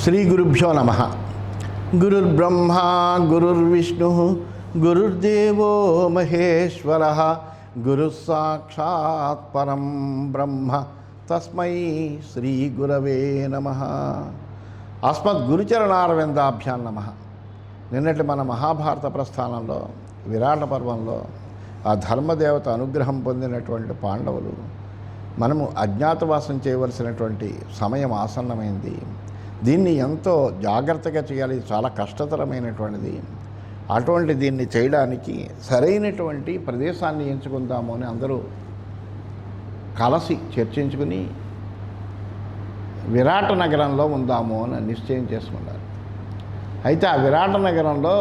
శ్రీ గురుభ్యో నమ. గురుర్బ్రహ్మ గురుర్విష్ణు గురుర్దేవో మహేశ్వర గురుస్సాక్షాత్ పరం బ్రహ్మ తస్మై శ్రీ గురవే నమ. అస్మద్గురుచరణారవిందాభ్యాం నమ. నిన్నటి మన మహాభారత ప్రస్థానంలో విరాట పర్వంలో ఆ ధర్మదేవత అనుగ్రహం పొందినటువంటి పాండవులు మనము అజ్ఞాతవాసం చేయవలసినటువంటి సమయం ఆసన్నమైంది. దీన్ని ఎంతో జాగ్రత్తగా చేయాలి, చాలా కష్టతరమైనటువంటిది. అటువంటి దీన్ని చేయడానికి సరైనటువంటి ప్రదేశాన్ని ఎంచుకుందాము అని అందరూ కలిసి చర్చించుకుని విరాట నగరంలో ఉందాము అని నిశ్చయం చేసుకున్నారు. అయితే ఆ విరాట నగరంలో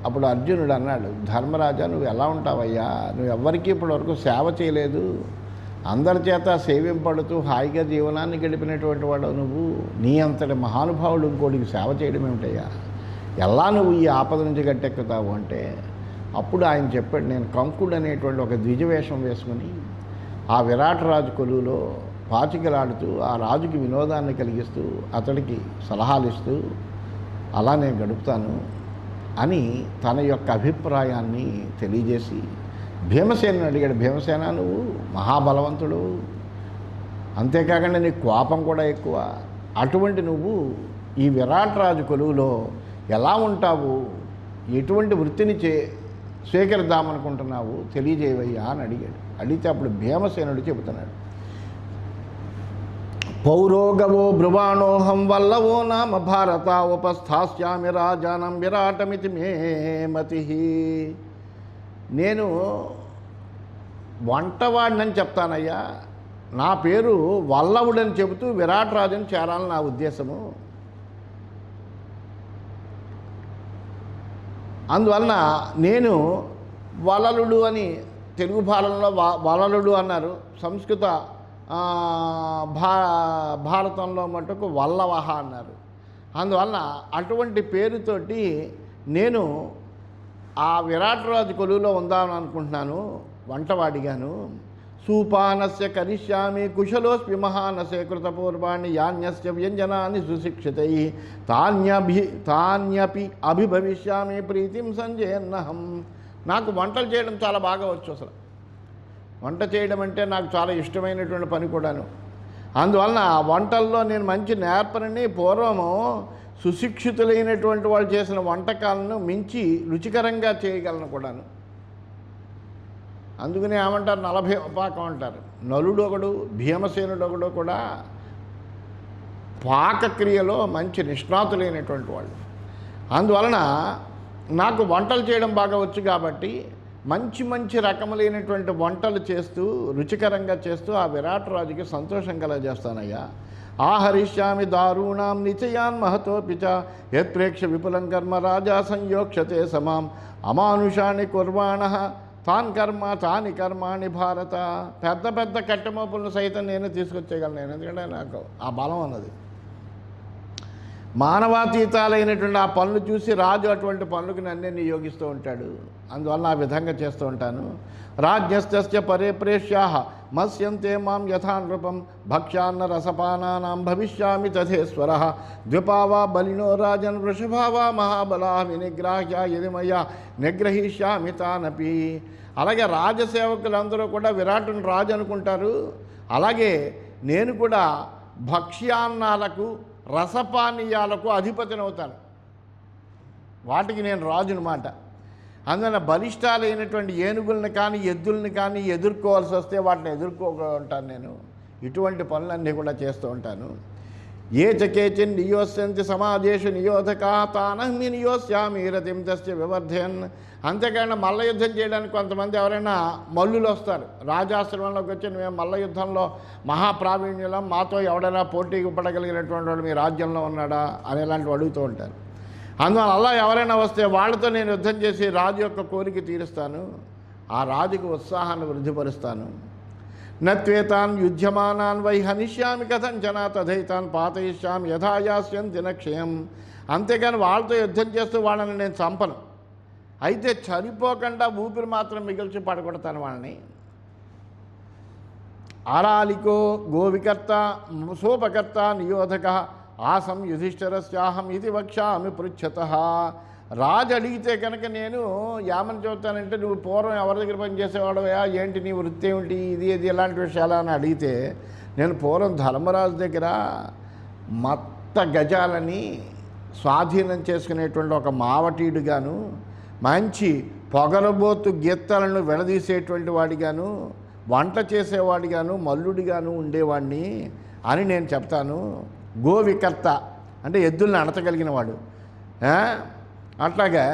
అప్పుడు అర్జునుడు అన్నాడు, ధర్మరాజా నువ్వు ఎలా ఉంటావయ్యా, నువ్వు ఎవ్వరికీ ఇప్పటివరకు సేవ చేయలేదు, అందరి చేత సేవింపడుతూ హాయిగా జీవనాన్ని గడిపినటువంటి వాడు నువ్వు, నీ అంతటి మహానుభావుడు ఇంకోటికి సేవ చేయడం ఏమిటయ్యా, ఎలా నువ్వు ఈ ఆపద నుంచి గట్టెక్కుతావు అంటే అప్పుడు ఆయన చెప్పాడు, నేను కంకుడు అనేటువంటి ఒక ద్విజవేషం వేసుకుని ఆ విరాటరాజు కొలువులో పాచికలాడుతూ ఆ రాజుకి వినోదాన్ని కలిగిస్తూ అతడికి సలహాలు ఇస్తూ అలా నేను గడుపుతాను అని తన యొక్క అభిప్రాయాన్ని తెలియజేసి భీమసేనుని అడిగాడు. భీమసేన నువ్వు మహాబలవంతుడు, అంతేకాకుండా నీకు కోపం కూడా ఎక్కువ, అటువంటి నువ్వు ఈ విరాటరాజు కొలువులో ఎలా ఉంటావు, ఎటువంటి వృత్తిని స్వీకరిద్దామనుకుంటున్నావు తెలియజేవయ్యా అని అడిగాడు. అడిగితే అప్పుడు భీమసేనుడు చెబుతున్నాడు, పౌరోగవో బ్రువాణోహం వల్లవో నామ భారత ఉపస్థాస్యామి రాజానం విరాటమితి మే మతి. నేను వంటవాడినని చెప్తానయ్యా, నా పేరు వల్లవుడని చెబుతూ విరాటరాజుని చేరాలని నా ఉద్దేశము. అందువలన నేను వలలుడు అని తెలుగు భారతంలో వలలుడు అన్నారు, సంస్కృత భారతంలో మటుకు వల్లవహ అన్నారు. అందువలన అటువంటి పేరుతోటి నేను ఆ విరాటరాజు కొలువులో ఉందామని అనుకుంటున్నాను, వంటవాడిగాను. సూపానస్య కరిష్యామి కుశలోస్మి మహానసే కృతపూర్వాణి యాన్యస్య వ్యంజనాన్ని సుశిక్షితై తాన్యపి అభిభవిష్యామి ప్రీతిం సంజయన్నహం. నాకు వంటలు చేయడం చాలా బాగా వచ్చు, అసలు వంట చేయడం అంటే నాకు చాలా ఇష్టమైనటువంటి పని కూడాను. అందువలన ఆ వంటల్లో నేను మంచి నేర్పరిని. పూర్వము సుశిక్షితులైనటువంటి వాళ్ళు చేసిన వంటకాలను మించి రుచికరంగా చేయగలను కూడాను. అందుకనే ఏమంటారు, 40 పాకం అంటారు. నలుడు ఒకడు, భీమసేనుడు ఒకడు కూడా పాకక్రియలో మంచి నిష్ణాతులైనటువంటి వాళ్ళు. అందువలన నాకు వంటలు చేయడం బాగా వచ్చు కాబట్టి మంచి మంచి రకములైనటువంటి వంటలు చేస్తూ రుచికరంగా చేస్తూ ఆ విరాటరాజుకి సంతోషం కలగజేస్తానయ్యా. ఆహరిష్యామి దారుణాం నిచయాన్ మహతోపి చ యత్ప్రేక్ష విపులం కర్మ రాజా సంయోక్షతే సమాం అమానుషాన్ని కుర్వాణః తాని కర్మాణి భారత. పెద్ద పెద్ద కట్టెమోపులను సైతం నేను తీసుకొచ్చేయగలను, నేను ఎందుకంటే నాకు ఆ బలం అన్నది. మానవాతీతాలైనటువంటి ఆ పనులు చూసి రాజు అటువంటి పనులకు నన్నే నియోగిస్తూ ఉంటాడు. అందువల్ల ఆ విధంగా చేస్తూ ఉంటాను. రాజ్ఞస్య పరే ప్రేష్యాః మత్స్యంతే మాం యథా నృపం భక్ష్యాన్న రసపానానాం భవిష్యామి తథేశ్వరః ద్విపావా బలినో రాజన్ వృషభావా మహాబలా వినిగ్రాహ్య యది మయా నిగ్రహిష్యామి తానపి. అలాగే రాజసేవకులందరూ కూడా విరాటుని రాజు అనుకుంటారు. అలాగే నేను కూడా భక్ష్యాన్నాలకు రసపానీయాలకు అధిపతిని అవుతాను, వాటికి నేను రాజునమాట. అందువల్ల బలిష్టాలైనటువంటి ఏనుగుల్ని కానీ ఎద్దుల్ని కానీ ఎదుర్కోవాల్సి వస్తే వాటిని ఎదుర్కోకుంటాను నేను. ఇటువంటి పనులన్నీ కూడా చేస్తూ ఉంటాను. ఏ చకేచిన్ నియోస్యంతి సమాజేషు నియోధకా తానహ్మి నియోస్యామి రతిం తస్య వివర్ధయన్. అంతేకాకుండా మల్ల యుద్ధం చేయడానికి కొంతమంది ఎవరైనా మల్లులు వస్తారు, రాజాశ్రమంలోకి వచ్చి మేము మల్ల యుద్ధంలో మహాప్రావీణ్యులం, మాతో ఎవడైనా పోటీకి పడగలిగినటువంటి వాడు మీ రాజ్యంలో ఉన్నాడా అని ఇలాంటివి అడుగుతూ ఉంటారు. అందువల్ల అలా ఎవరైనా వస్తే వాళ్ళతో నేను యుద్ధం చేసి రాజు యొక్క కోరిక తీరుస్తాను, ఆ రాజుకు ఉత్సాహాన్ని వృద్ధిపరుస్తాను. నత్వేతాన్ యుధ్యమానాన్ వై హనిష్యామి కథంచన తథైతాన్ పాతయిష్యామి యథాయాస్యం దినక్షయం. అంతేకాని వాళ్ళతో యుద్ధం చేస్తూ వాళ్ళని నేను చంపను, అయితే చనిపోకుండా ఊపిరి మాత్రం మిగిల్చి పడగొడతాను వాళ్ళని. ఆరాలికో గోవికర్త సోపకర్త నియోధక ఆసం యుధిష్ఠిరస్యాహం ఇది వక్ష్యామి పృచ్ఛతః. రాజు అడిగితే కనుక నేను ఏమని చెబుతానంటే, నువ్వు పూర్వం ఎవరి దగ్గర పనిచేసేవాడవయా, ఏంటి నీ వృత్తి ఏమిటి, ఇది ఎలాంటి విషయాలు అని అడిగితే, నేను పూర్వం ధర్మరాజు దగ్గర మత్త గజాలని స్వాధీనం చేసుకునేటువంటి ఒక మావటీడుగాను, మంచి పొగరబోతు గీత్తలను విడదీసేటువంటి వాడిగాను, వంట చేసేవాడిగాను, మల్లుడిగాను ఉండేవాడిని అని నేను చెప్తాను. గోవికర్త అంటే ఎద్దుల్ని అణచగలిగిన వాడు. అట్లాగే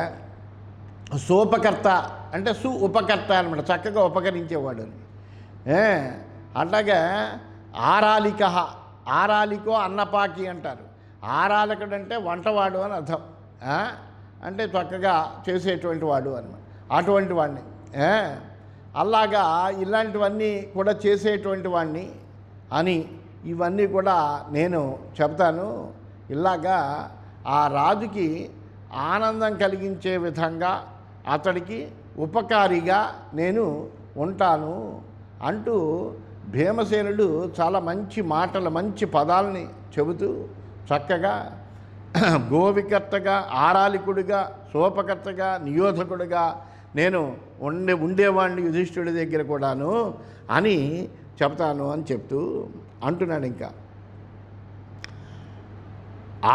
సోపకర్త అంటే ఉపకర్త అనమాట, చక్కగా ఉపకరించేవాడు అని. అట్లాగే ఆరాలిక, ఆరాలికో అన్నపాకి అంటారు. ఆరాలికుడు అంటే వంటవాడు అని అర్థం, అంటే చక్కగా చేసేటువంటి వాడు అనమాట, అటువంటి వాడిని. అలాగా ఇలాంటివన్నీ కూడా చేసేటువంటి వాడిని అని ఇవన్నీ కూడా నేను చెప్తాను. ఇలాగా ఆ రాజుకి ఆనందం కలిగించే విధంగా అతడికి ఉపకారిగా నేను ఉంటాను అంటూ భీమసేనుడు చాలా మంచి మాటలు, మంచి పదాలని చెబుతూ చక్కగా గోవికర్తగా, ఆరాలికుడిగా, సోపకర్తగా, నియోధకుడిగా నేను ఉండేవాడిని యుధిష్ఠిరుడి దగ్గర కూడాను అని చెప్తాను అని చెప్తూ అంటున్నాడు. ఇంకా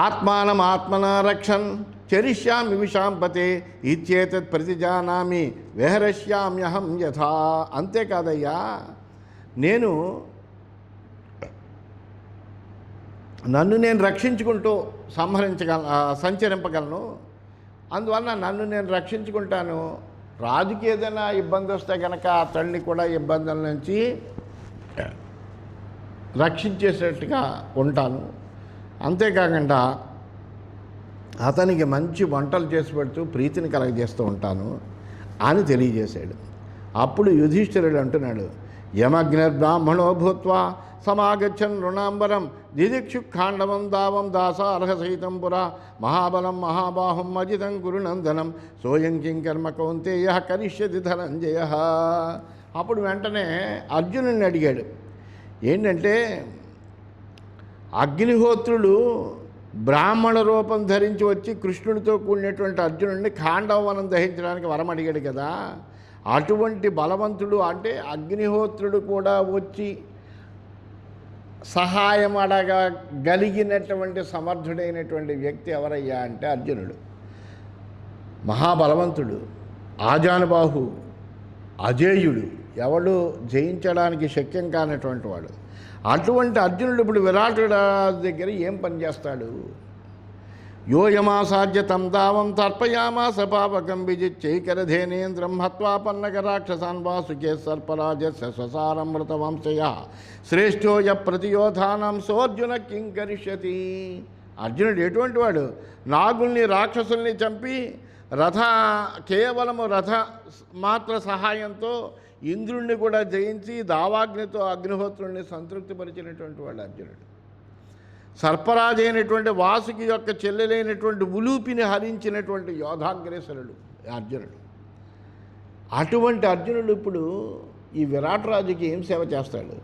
ఆత్మానం ఆత్మనా రక్షన్ చరిష్యామి విషాంపతే ఇత్యేతత్ ప్రతిజానామి విహరష్యామ్యహం యథా. అంతేకాదయ్యా, నేను నన్ను నేను రక్షించుకుంటూ సంచరింపగలను. అందువల్ల నన్ను నేను రక్షించుకుంటాను. రాజుకి ఏదైనా ఇబ్బంది వస్తే కనుక అతన్ని కూడా ఇబ్బందుల నుంచి రక్షించేసేట్టుగా ఉంటాను. అంతేకాకుండా అతనికి మంచి వంటలు చేసి పెడుతూ ప్రీతిని కలగజేస్తూ ఉంటాను అని తెలియజేశాడు. అప్పుడు యుధిష్ఠిరుడు అంటున్నాడు, యమగ్నిర్బ్రాహ్మణో భూత్వా సమాగచ్చన్ రుణాంబరం దిదిక్షు ఖాండవం దావం దాస అర్హసహితం పురా మహాబలం మహాబాహుం అజితం గురునందనం సోయం కింకర్మ కౌంతేయ కరిష్యతి ధనంజయ. అప్పుడు వెంటనే అర్జునుడిని అడిగాడు, ఏంటంటే అగ్నిహోత్రుడు బ్రాహ్మణ రూపం ధరించి వచ్చి కృష్ణుడితో కూడినటువంటి అర్జునుడిని ఖాండవనం దహించడానికి వరం అడిగాడు కదా, అటువంటి బలవంతుడు అంటే అగ్నిహోత్రుడు కూడా వచ్చి సహాయం అడగగలిగినటువంటి సమర్థుడైనటువంటి వ్యక్తి ఎవరయ్యా అంటే అర్జునుడు. మహాబలవంతుడు, ఆజానుబాహు, అజేయుడు, ఎవడు జయించడానికి శక్యం కానటువంటి వాడు. అటువంటి అర్జునుడు ఇప్పుడు విరాటుడు దగ్గర ఏం పని చేస్తాడు? యోయమాసాధ్య తం దావం తర్పయామాస పాపకం విజిచ్చైకరధేనేంద్రం హత్వా పన్నగ రాక్షసాన్ వాసుకే సర్పరాజస్య స్వసారమృత వంశయ శ్రేష్ఠోయ ప్రతియోధానం సోర్జున కింకరిష్యతి. అర్జునుడు ఎటువంటి వాడు? నాగుల్ని, రాక్షసుల్ని చంపి కేవలము రథ మాత్ర సహాయంతో ఇంద్రుణ్ణి కూడా జయించి దావాగ్నితో అగ్నిహోత్రుణ్ణి సంతృప్తిపరిచినటువంటి వాడు అర్జునుడు. సర్పరాజు అయినటువంటి వాసుకి యొక్క చెల్లెలైనటువంటి ఉలూపిని హరించినటువంటి యోధాగ్రేసరుడు అర్జునుడు. అటువంటి అర్జునుడు ఇప్పుడు ఈ విరాటరాజుకి ఏం సేవ చేస్తాడు?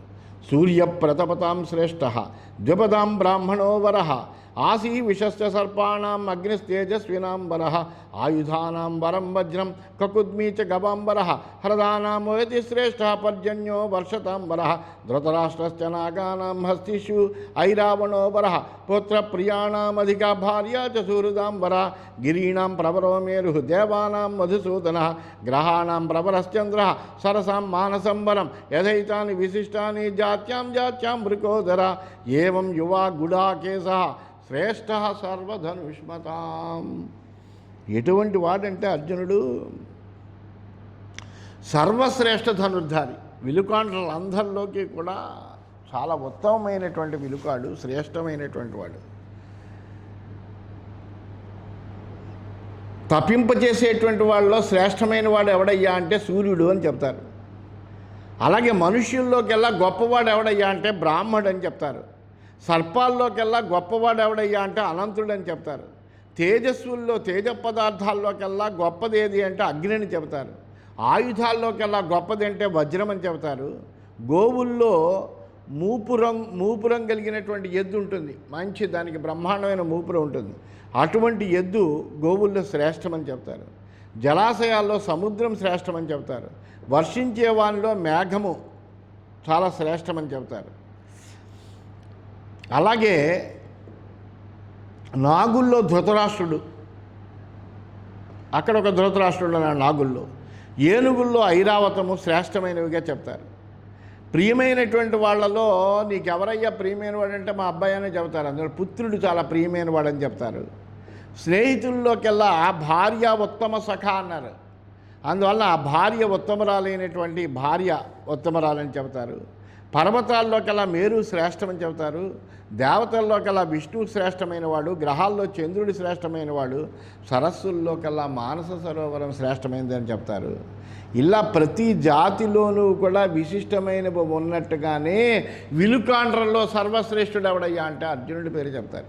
సూర్య ప్రతపతాం శ్రేష్ఠ ద్విపదాం బ్రాహ్మణో వరః ఆసీ విషస్య సర్పాణం అగ్నిస్తేజస్వినాం వరః ఆయుధానాం వరం వజ్రం కకుద్మీ చ గవాంబరః హ్రదానాం వయతి శ్రేష్ఠ పర్జన్యో వర్షతాం వరః ధృతరాష్ట్రస్య నాగానాం హస్తిషు ఐరావణో వరః పుత్రప్రియాణామధికా భార్యా చ సుహృదాం వరః గిరీణాం ప్రవరో మేరుః దేవానాం మధుసూదనః గ్రహాణాం ప్రవరశ్చంద్రః సరసాం మానసం వరం యథైతాని విశిష్టాని జాత్యాం జాత్యాం మృకోదర ఏవం యువా గుడాకేశః శ్రేష్ఠ సర్వధనుష్మతాం. ఎటువంటి వాడంటే అర్జునుడు సర్వశ్రేష్ఠ ధనుర్ధారి, విలుకాండ్రులందరిలోకి కూడా చాలా ఉత్తమమైనటువంటి విలుకాడు, శ్రేష్టమైనటువంటి వాడు. తప్పింపచేసేటువంటి వాళ్ళలో శ్రేష్టమైన వాడు ఎవడయ్యా అంటే సూర్యుడు అని చెప్తారు. అలాగే మనుష్యుల్లోకెల్లా గొప్పవాడు ఎవడయ్యా అంటే బ్రాహ్మడు అని చెప్తారు. సర్పాల్లోకెల్లా గొప్పవాడు ఎవడయ్యా అంటే అనంతుడు అని చెప్తారు. తేజస్సుల్లో తేజ పదార్థాల్లోకెల్లా గొప్పది ఏది అంటే అగ్ని అని చెబుతారు. ఆయుధాల్లోకెల్లా గొప్పది అంటే వజ్రం అని చెబుతారు. గోవుల్లో మూపురం కలిగినటువంటి ఎద్దు ఉంటుంది, మంచి దానికి బ్రహ్మాండమైన మూపురం ఉంటుంది. అటువంటి ఎద్దు గోవుల్లో శ్రేష్టమని చెప్తారు. జలాశయాల్లో సముద్రం శ్రేష్టమని చెప్తారు. వర్షించే వానిలో మేఘము చాలా శ్రేష్టమని చెప్తారు. అలాగే నాగుల్లో ధృతరాష్ట్రుడు, అక్కడ ఒక ధృతరాష్ట్రుడు అన్నాడు నాగుల్లో. ఏనుగుల్లో ఐరావతము శ్రేష్టమైనవిగా చెప్తారు. ప్రియమైనటువంటి వాళ్ళలో నీకెవరయ్యా ప్రియమైన వాడంటే మా అబ్బాయి అనే చెప్తారు. అందులో పుత్రుడు చాలా ప్రియమైన వాడని చెప్తారు. స్నేహితుల్లోకెల్లా భార్య ఉత్తమ సఖ అన్నారు. అందువల్ల ఆ భార్య ఉత్తమరాలైనటువంటి భార్య ఉత్తమరాలని చెబుతారు. పర్వతాల్లోకెల్లా మేరు శ్రేష్టమని చెబుతారు. దేవతల్లోకెల్లా విష్ణువు శ్రేష్టమైన వాడు, గ్రహాల్లో చంద్రుడు శ్రేష్టమైన వాడు, సరస్సుల్లోకెల్లా మానస సరోవరం శ్రేష్టమైనదని చెప్తారు. ఇలా ప్రతి జాతిలోనూ కూడా విశిష్టమైనవి ఉన్నట్టుగానే విలుకాండ్రంలో సర్వశ్రేష్ఠుడు ఎవడయ్యా అంటే అర్జునుడి పేరు చెప్తారు.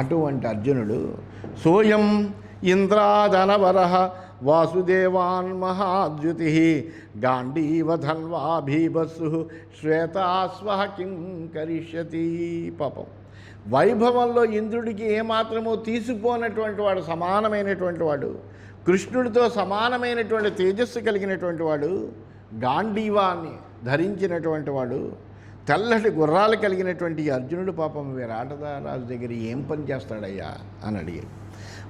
అటువంటి అర్జునుడు సోయం ఇంద్రాదనవరః వాసుదేవాన్ మహాద్యుతి గాంధీవ ధన్వా భీభత్సు శ్వేతాస్వః కిం కరిష్యతి. పాపం వైభవంలో ఇంద్రుడికి ఏమాత్రమో తీసిపోనటువంటి వాడు, సమానమైనటువంటి వాడు, కృష్ణుడితో సమానమైనటువంటి తేజస్సు కలిగినటువంటి వాడు, గాంధీవాన్ని ధరించినటువంటి వాడు, తెల్లటి గుర్రాలు కలిగినటువంటి అర్జునుడు పాపం విరాటరాజు దగ్గర ఏం పని చేస్తాడయ్యా అని అడిగాడు.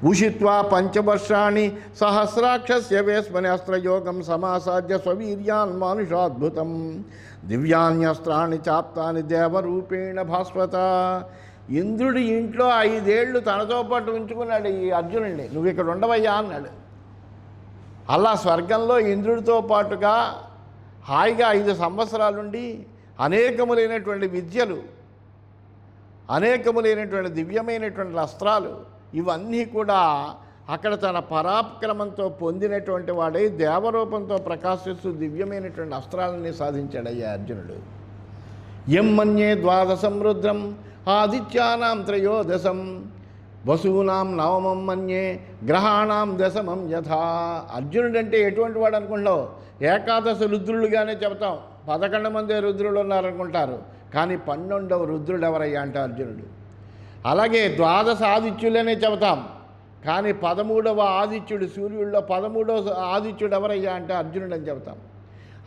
ఉషిత్వా పంచవర్షాణి సహస్రాక్షస్య వేస్మన్యస్త్రయోగం సమాసాద్య స్వవీర్యాన్ మానుషాద్భుతం దివ్యాన్యస్త్రాన్ని చాప్తాని దేవరూపేణ భాస్వత. ఇంద్రుడి ఇంట్లో 5 ఏళ్ళు తనతో పాటు ఉంచుకున్నాడు ఈ అర్జునుడిని. నువ్వు ఇక్కడ ఉండవయ్యా అన్నాడు. అలా స్వర్గంలో ఇంద్రుడితో పాటుగా హాయిగా 5 సంవత్సరాలుండి అనేకములైనటువంటి విద్యలు, అనేకములైనటువంటి దివ్యమైనటువంటి అస్త్రాలు, ఇవన్నీ కూడా అక్కడ తన పరాక్రమంతో పొందినటువంటి వాడై దేవరూపంతో ప్రకాశిస్తూ దివ్యమైనటువంటి అస్త్రాలన్నీ సాధించాడయ్యా అర్జునుడు. ఎం మన్యే ద్వాదశం రుద్రం ఆదిత్యానాం త్రయోదశం వసూనాం నవమం మన్యే గ్రహాణాం దశమం యథా. అర్జునుడు అంటే ఎటువంటి వాడు అనుకుంటావు? ఏకాదశ రుద్రులుగానే చెబుతాం. 11 మంది రుద్రులు ఉన్నారనుకుంటారు, కానీ 12వ రుద్రుడు ఎవరయ్యా అంటే అర్జునుడు. అలాగే ద్వాదశ ఆదిత్యులనే చెబుతాం, కానీ 13వ ఆదిత్యుడు, సూర్యుల్లో 13వ ఆదిత్యుడు ఎవరయ్యా అంటే అర్జునుడు అని చెబుతాం.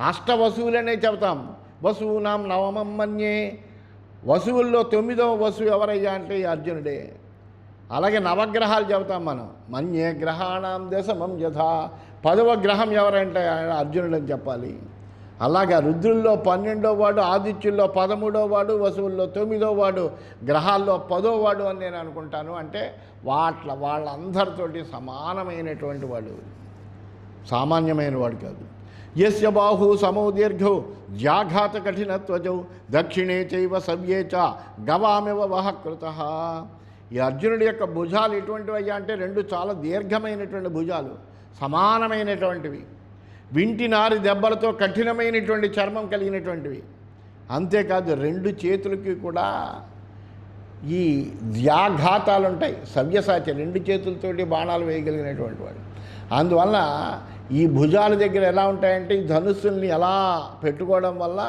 అష్టవసువులనే చెబుతాం. వసూనాం నవమం మన్యే, వసువుల్లో 9వ వసువు ఎవరయ్యా అంటే అర్జునుడే. అలాగే నవగ్రహాలు చెబుతాం మనం. మన్యే గ్రహాణాం దశమం యథా, 10వ గ్రహం ఎవరంటే అర్జునుడు అని చెప్పాలి. అలాగా రుద్రుల్లో 12వ వాడు, ఆదిత్యుల్లో 13వ వాడు, వసువుల్లో 9వ వాడు, గ్రహాల్లో 10వ వాడు అని నేను అనుకుంటాను. అంటే వాళ్ళందరితోటి సమానమైనటువంటి వాడు, సామాన్యమైన వాడు కాదు. యస్య బాహు సమో దీర్ఘౌ జాఘాత కఠినత్వజౌ దక్షిణే చైవ సవ్యే చ గవామివ వహకృతః. ఈ అర్జునుడి యొక్క భుజాలు ఎటువంటివి అయ్యా అంటే 2 చాలా దీర్ఘమైనటువంటి భుజాలు, సమానమైనటువంటివి, వింటినారి దెబ్బలతో కఠినమైనటువంటి చర్మం కలిగినటువంటివి. అంతేకాదు 2 చేతులకి కూడా ఈ వ్యాఘాతాలు ఉంటాయి. సవ్యసాచి 2 చేతులతోటి బాణాలు వేయగలిగినటువంటి వాడు. అందువల్ల ఈ భుజాల దగ్గర ఎలా ఉంటాయంటే ఈ ధనుస్సుల్ని ఎలా పెట్టుకోవడం వల్ల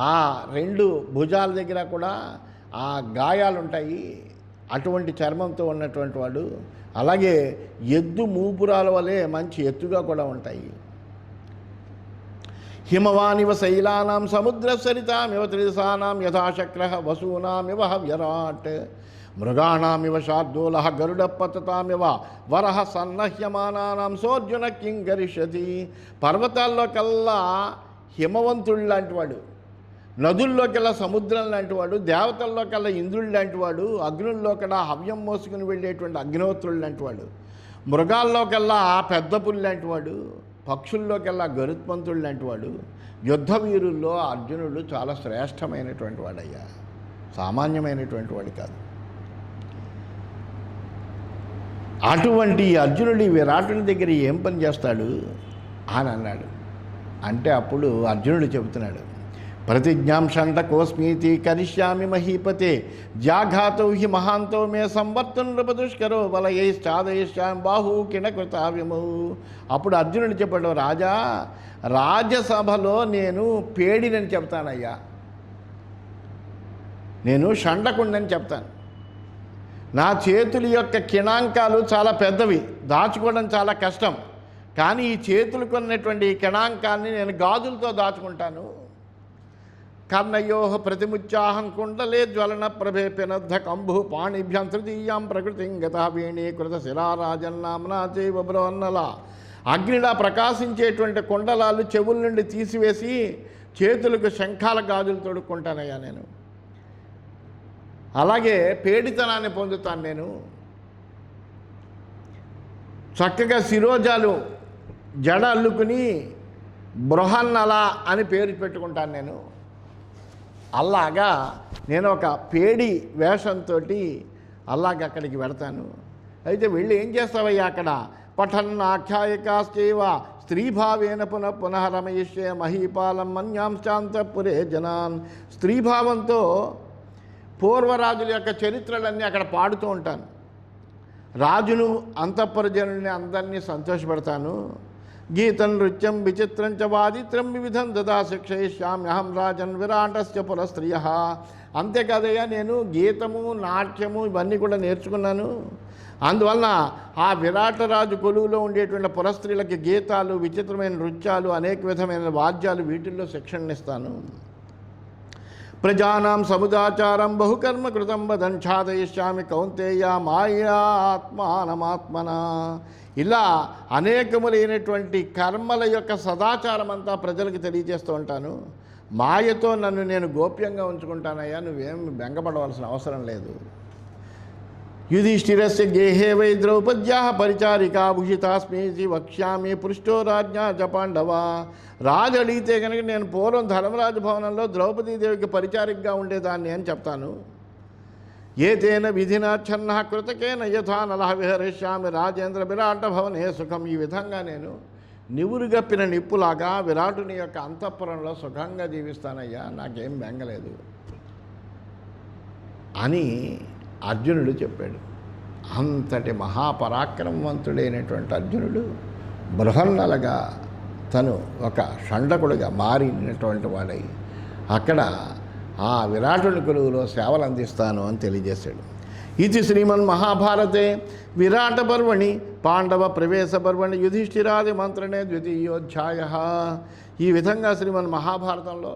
ఆ 2 భుజాల దగ్గర కూడా ఆ గాయాలు ఉంటాయి. అటువంటి చర్మంతో ఉన్నటువంటి వాడు. అలాగే ఎద్దు మూపురాల వలె మంచి ఎత్తుగా కూడా ఉంటాయి. హిమవానివ శైలానాం సముద్ర సరితామివ త్రిదశానాం యథాశక్రః వసూనామివ విరాట్ మృగాణామివ శార్దూలః గరుడ పతతామివ వరః సన్నహ్యమానానాం సోర్జున కిం గరిష్యతి. పర్వతాల్లో కల్లా హిమవంతుడు లాంటివాడు, నదుల్లోకెల్లా సముద్రం లాంటివాడు, దేవతల్లోకెల్లా ఇంద్రుడు లాంటివాడు, అగ్నుల్లోకెల్లా హవ్యం మోసుకుని వెళ్ళేటువంటి అగ్నిహోత్రుడు లాంటివాడు, మృగాల్లోకెల్లా పెద్ద పులి లాంటివాడు, పక్షుల్లోకెల్లా గరుత్మంతుడు లాంటివాడు. యుద్ధ వీరుల్లో అర్జునుడు చాలా శ్రేష్టమైనటువంటి వాడయ్యా, సామాన్యమైనటువంటి వాడు కాదు. అటువంటి అర్జునుడి విరాటుని దగ్గర ఏం పని చేస్తాడు అని అన్నాడు. అంటే అప్పుడు అర్జునుడు చెబుతున్నాడు, ప్రతిజ్ఞాం షండకోస్మీతి కరిష్యామి మహీపతే జాఘాతౌ హి మహాంతో మే సంవర్తన్ నృపదుష్కరో బలయైశ్చాదయిష్యామి బాహు కిణకృతావ్యమౌ. అప్పుడు అర్జునుడు చెప్పాడు, రాజా రాజ్యసభలో నేను పేడినని చెప్తానయ్యా. నేను షండకుండని చెప్తాను. నా చేతుల యొక్క కిణాంకాలు చాలా పెద్దవి, దాచుకోవడం చాలా కష్టం. కానీ ఈ చేతులకు ఉన్నటువంటి ఈ కిణాంకాన్ని నేను గాజులతో దాచుకుంటాను. కర్ణయో ప్రతిముచ్చాహం కుండలే జ్వలన ప్రభే పినద్ధ కంభు పాణిభ్యం తృతీయాం ప్రకృతిం గత వీణీకృత శిలారాజన్నామనా చైవ బ్రోన్నల. అగ్నిలా ప్రకాశించేటువంటి కుండలాలు చెవుల నుండి తీసివేసి చేతులకు శంఖాల గాజులు తొడుక్కుంటానయ్యా నేను. అలాగే పేడితనాన్ని పొందుతాను నేను. చక్కగా శిరోజాలు జడ అల్లుకుని బృహన్నల అని పేరు పెట్టుకుంటాను నేను. అలాగా నేను ఒక పేడి వేషంతో అలాగ అక్కడికి వెడతాను. అయితే వెళ్ళి ఏం చేస్తావయ్యా అక్కడ? పఠన్నాఖ్యాయకాశ్చైవ స్త్రీభావేన పునః రమయిష్యే మహీపాలం మన్యాంశాంతపురే జనాన్. స్త్రీభావంతో పూర్వరాజుల యొక్క చరిత్రలన్నీ అక్కడ పాడుతూ ఉంటాను. రాజును అంతఃపుర జనుల్ని అందరినీ సంతోషపెడతాను. గీతం నృత్యం విచిత్రం చ వాదిత్రం వివిధం దదా శిక్షయిష్యామ్యహం రాజన్ విరాటస్య పురస్త్రియ. అంతేకాదయ్యా, నేను గీతము నాట్యము ఇవన్నీ కూడా నేర్చుకున్నాను. అందువలన ఆ విరాటరాజు కొలువులో ఉండేటువంటి పురస్త్రీలకి గీతాలు, విచిత్రమైన నృత్యాలు, అనేక విధమైన వాద్యాలు, వీటిల్లో శిక్షణనిస్తాను. ప్రజానాం సముదాచారం బహుకర్మ కృతం వదన్ ఛాదయిష్యామి కౌంతేయ మాయా ఆత్మానమాత్మన. ఇలా అనేకములైనటువంటి కర్మల యొక్క సదాచారం అంతా ప్రజలకు తెలియజేస్తూ ఉంటాను. మాయతో నన్ను నేను గోప్యంగా ఉంచుకుంటానయ్యా, నువ్వేం బెంగపడవలసిన అవసరం లేదు. యుధిష్ఠిరస్య గేహే వై ద్రౌపద్యా పరిచారికా భూషితాస్మీతి వక్ష్యామి పృష్టో రాజ్ఞా చ పాండవ. రాజు అడిగితే కనుక నేను పూర్వం ధర్మరాజు భవనంలో ద్రౌపదీదేవికి పరిచారికగా ఉండేదాన్ని అని చెప్తాను. ఏతేన విధినాచ్ఛన్న కృతకేన యథా నలహ విహరిష్యామి రాజేంద్ర విరాట భవనే సుఖం. ఈ విధంగా నేను నివురుగప్పిన నిప్పులాగా విరాటుని యొక్క అంతఃపురంలో సుఖంగా జీవిస్తానయ్యా, నాకేం బెంగలేదు అని అర్జునుడు చెప్పాడు. అంతటి మహాపరాక్రమవంతుడైనటువంటి అర్జునుడు బృహన్నలుగా తను ఒక షండకుడిగా మారినటువంటి వాడై అక్కడ ఆ విరాటుని కొలువులో సేవలు అందిస్తాను అని తెలియజేశాడు. ఇది శ్రీమన్మహాభారతే విరాట పర్వణి పాండవ ప్రవేశ పర్వణి యుధిష్ఠిరాది మంత్రణే ద్వితీయోధ్యాయ. ఈ విధంగా శ్రీమన్మహాభారతంలో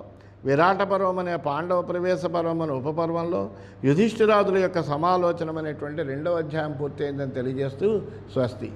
విరాట పర్వం అనే పాండవ ప్రవేశ పర్వం అనే ఉపపర్వంలో యుధిష్ఠిరాదుల యొక్క సమాలోచనం అనేటువంటి 2వ అధ్యాయం పూర్తయిందని తెలియజేస్తూ స్వస్తి.